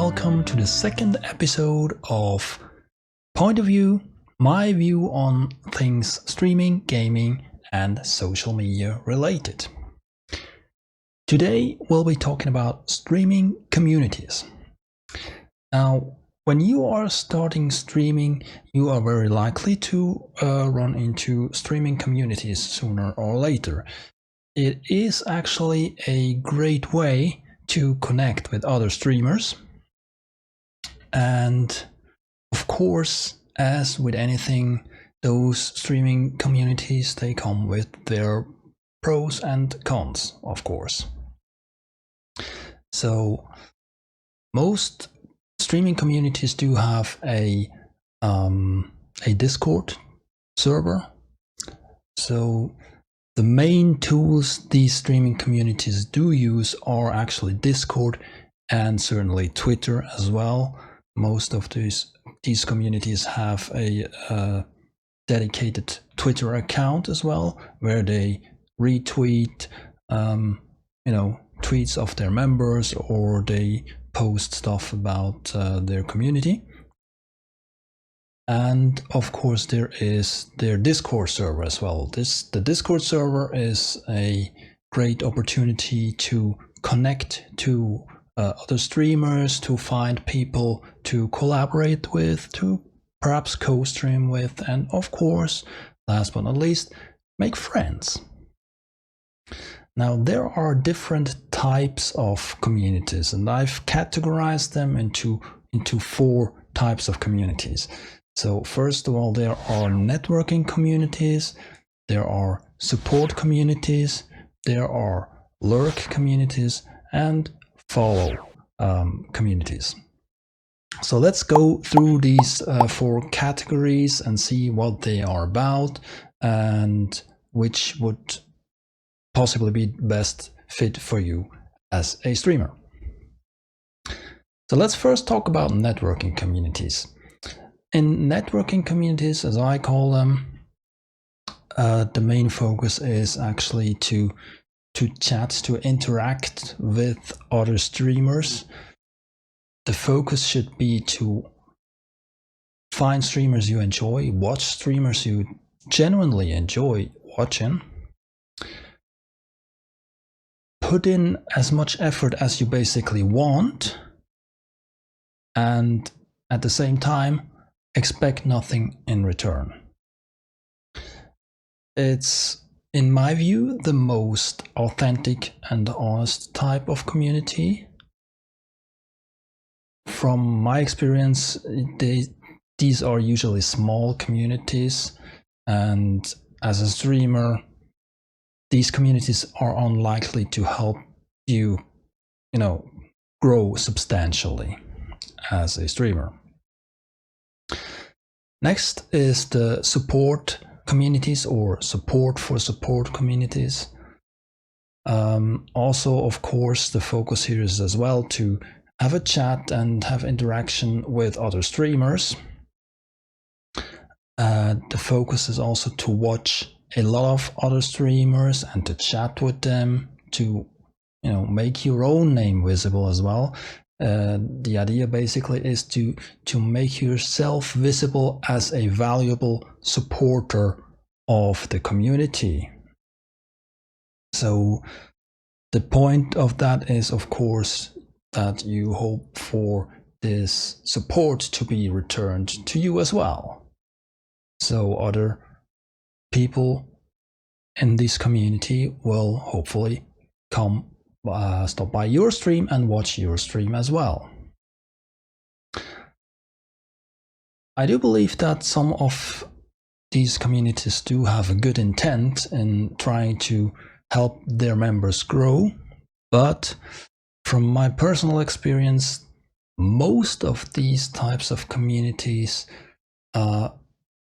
welcome to the second episode of Point of View, my view on things streaming, gaming, and social media related. Today we'll be talking about streaming communities. Now, when you are starting streaming, you are very likely to run into streaming communities sooner or later. It is actually a great way to connect with other streamers. And of course, as with anything, those streaming communities, they come with their pros and cons, of course. So most streaming communities do have a Discord server. So the main tools these streaming communities do use are actually Discord and certainly Twitter as well. Most of these communities have a dedicated Twitter account as well, where they retweet tweets of their members, or they post stuff about their community. And of course there is their Discord server as well. The Discord server is a great opportunity to connect to other streamers, to find people to collaborate with, to perhaps co-stream with, and of course, last but not least, make friends. Now, there are different types of communities, and I've categorized them into 4 types of communities. So first of all, there are networking communities, there are support communities, there are lurk communities, and follow communities. So let's go through these 4 categories and see what they are about and which would possibly be best fit for you as a streamer. So let's first talk about networking communities. In networking communities, as I call them, the main focus is actually to chat, to interact with other streamers. The focus should be to find streamers you enjoy, watch streamers you genuinely enjoy watching, put in as much effort as you basically want, and at the same time, expect nothing in return. It's, in my view, the most authentic and honest type of community. From my experience, these are usually small communities, and as a streamer, these communities are unlikely to help you, grow substantially as a streamer. Next is the support communities, or support for support communities. Also, of course, the focus here is as well to have a chat and have interaction with other streamers. The focus is also to watch a lot of other streamers and to chat with them, to make your own name visible as well. The idea basically is to make yourself visible as a valuable supporter of the community. So the point of that is, of course, that you hope for this support to be returned to you as well. So other people in this community will hopefully come stop by your stream and watch your stream as well. I do believe that some of these communities do have a good intent in trying to help their members grow, but from my personal experience, most of these types of communities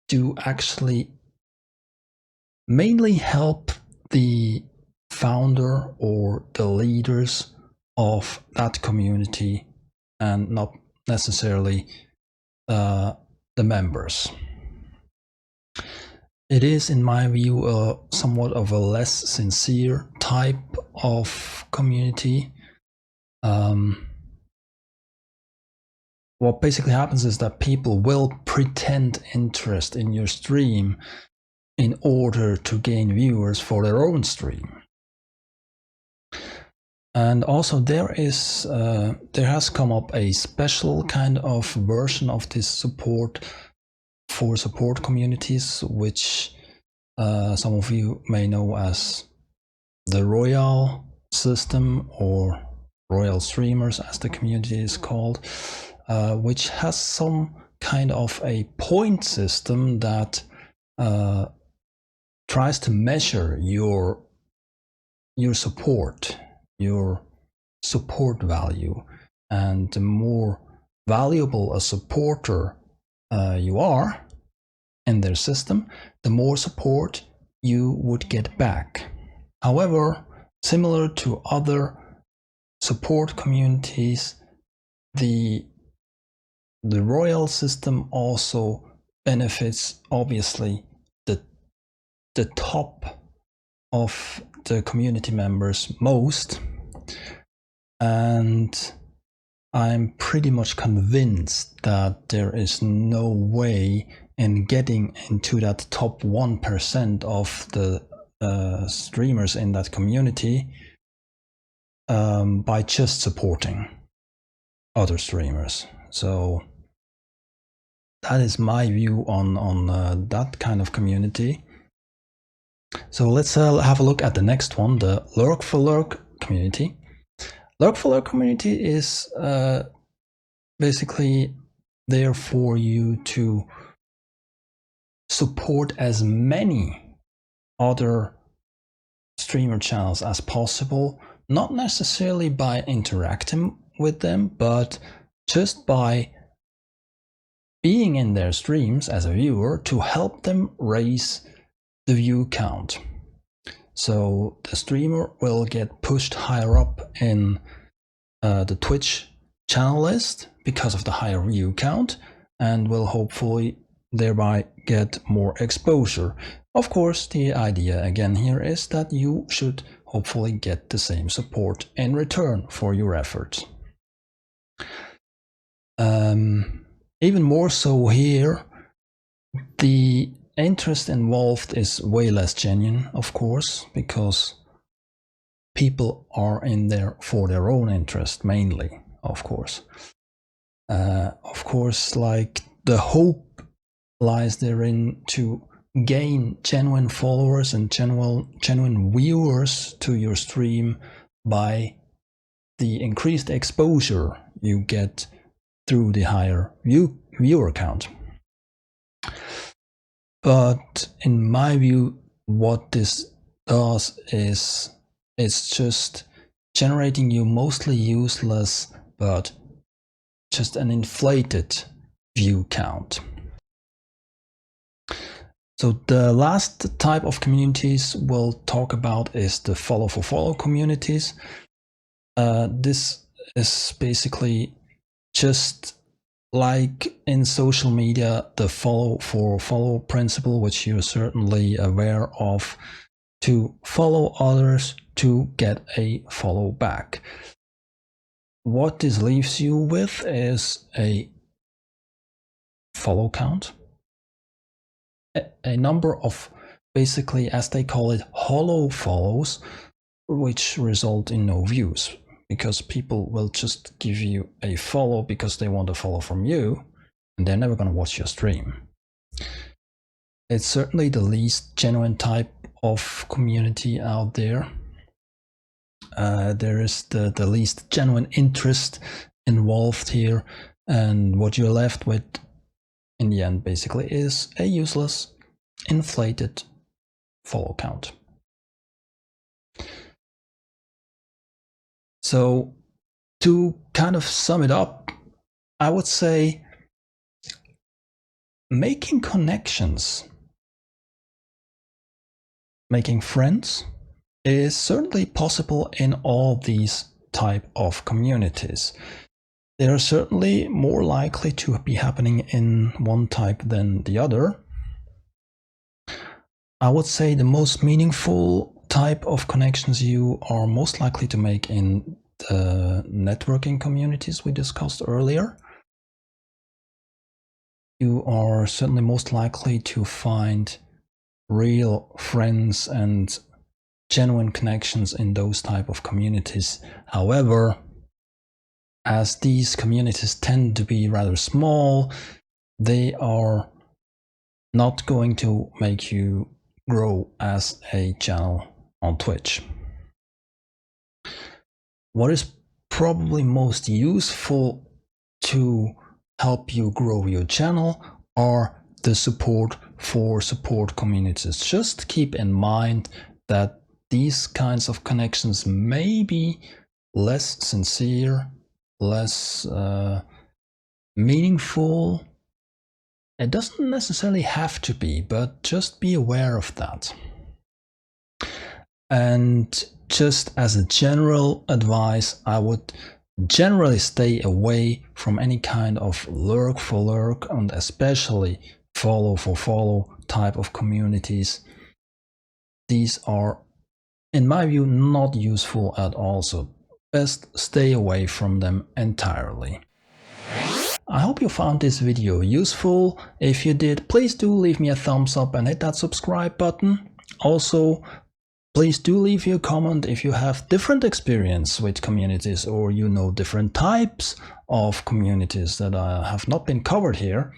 do actually mainly help the founder or the leaders of that community, and not necessarily the members. It is, in my view, somewhat of a less sincere type of community. what basically happens is that people will pretend interest in your stream in order to gain viewers for their own stream. And also there has come up a special kind of version of this support for support communities, which some of you may know as the Royal system, or Royal Streamers as the community is called, which has some kind of a point system that tries to measure your support, your support value. And the more valuable a supporter you are in their system, the more support you would get back. However, similar to other support communities, the Royal system also benefits, obviously, the top of the community members most. And I'm pretty much convinced that there is no way in getting into that top 1% of the streamers in that community by just supporting other streamers. So that is my view on that kind of community. So let's have a look at the next one, the Lurk for Lurk community. Lurk for Lurk community is basically there for you to support as many other streamer channels as possible, not necessarily by interacting with them, but just by being in their streams as a viewer to help them raise the view count. So the streamer will get pushed higher up in the Twitch channel list because of the higher view count, and will hopefully thereby get more exposure. Of course, the idea again here is that you should hopefully get the same support in return for your efforts. Even more so here, the interest involved is way less genuine, of course, because people are in there for their own interest mainly, of course. Like the hope lies therein to gain genuine followers and genuine viewers to your stream by the increased exposure you get through the higher viewer count. But in my view, what this does is it's just generating you mostly useless, but just an inflated view count. So the last type of communities we'll talk about is the follow for follow communities. This is basically just like in social media, the follow for follow principle, which you're certainly aware of, to follow others to get a follow back. What this leaves you with is a follow count, a number of, basically, as they call it, hollow follows, which result in no views, because people will just give you a follow because they want to follow from you, and they're never going to watch your stream. It's certainly the least genuine type of community out there. There is the least genuine interest involved here, and what you're left with in the end basically is a useless, inflated follow count. So to kind of sum it up, I would say making connections, making friends is certainly possible in all these type of communities. They are certainly more likely to be happening in one type than the other. I would say the most meaningful type of connections you are most likely to make in the networking communities we discussed earlier. you are certainly most likely to find real friends and genuine connections in those type of communities. However, as these communities tend to be rather small, they are not going to make you grow as a channel on Twitch. What is probably most useful to help you grow your channel are the support for support communities. Just keep in mind that these kinds of connections may be less sincere, less meaningful. It doesn't necessarily have to be, but just be aware of that. And just as a general advice, I would generally stay away from any kind of lurk for lurk and especially follow for follow type of communities. These are, in my view, not useful at all, so best stay away from them entirely. I hope you found this video useful. If you did, please do leave me a thumbs up and hit that subscribe button. Also, please do leave your comment if you have different experience with communities or you know different types of communities that have not been covered here.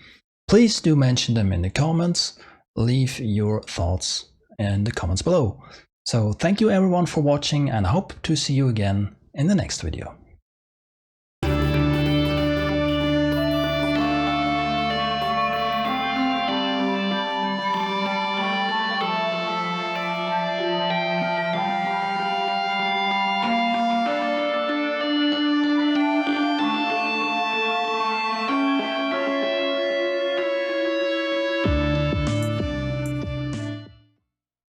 Please do mention them in the comments. Leave your thoughts in the comments below. So thank you everyone for watching and I hope to see you again in the next video.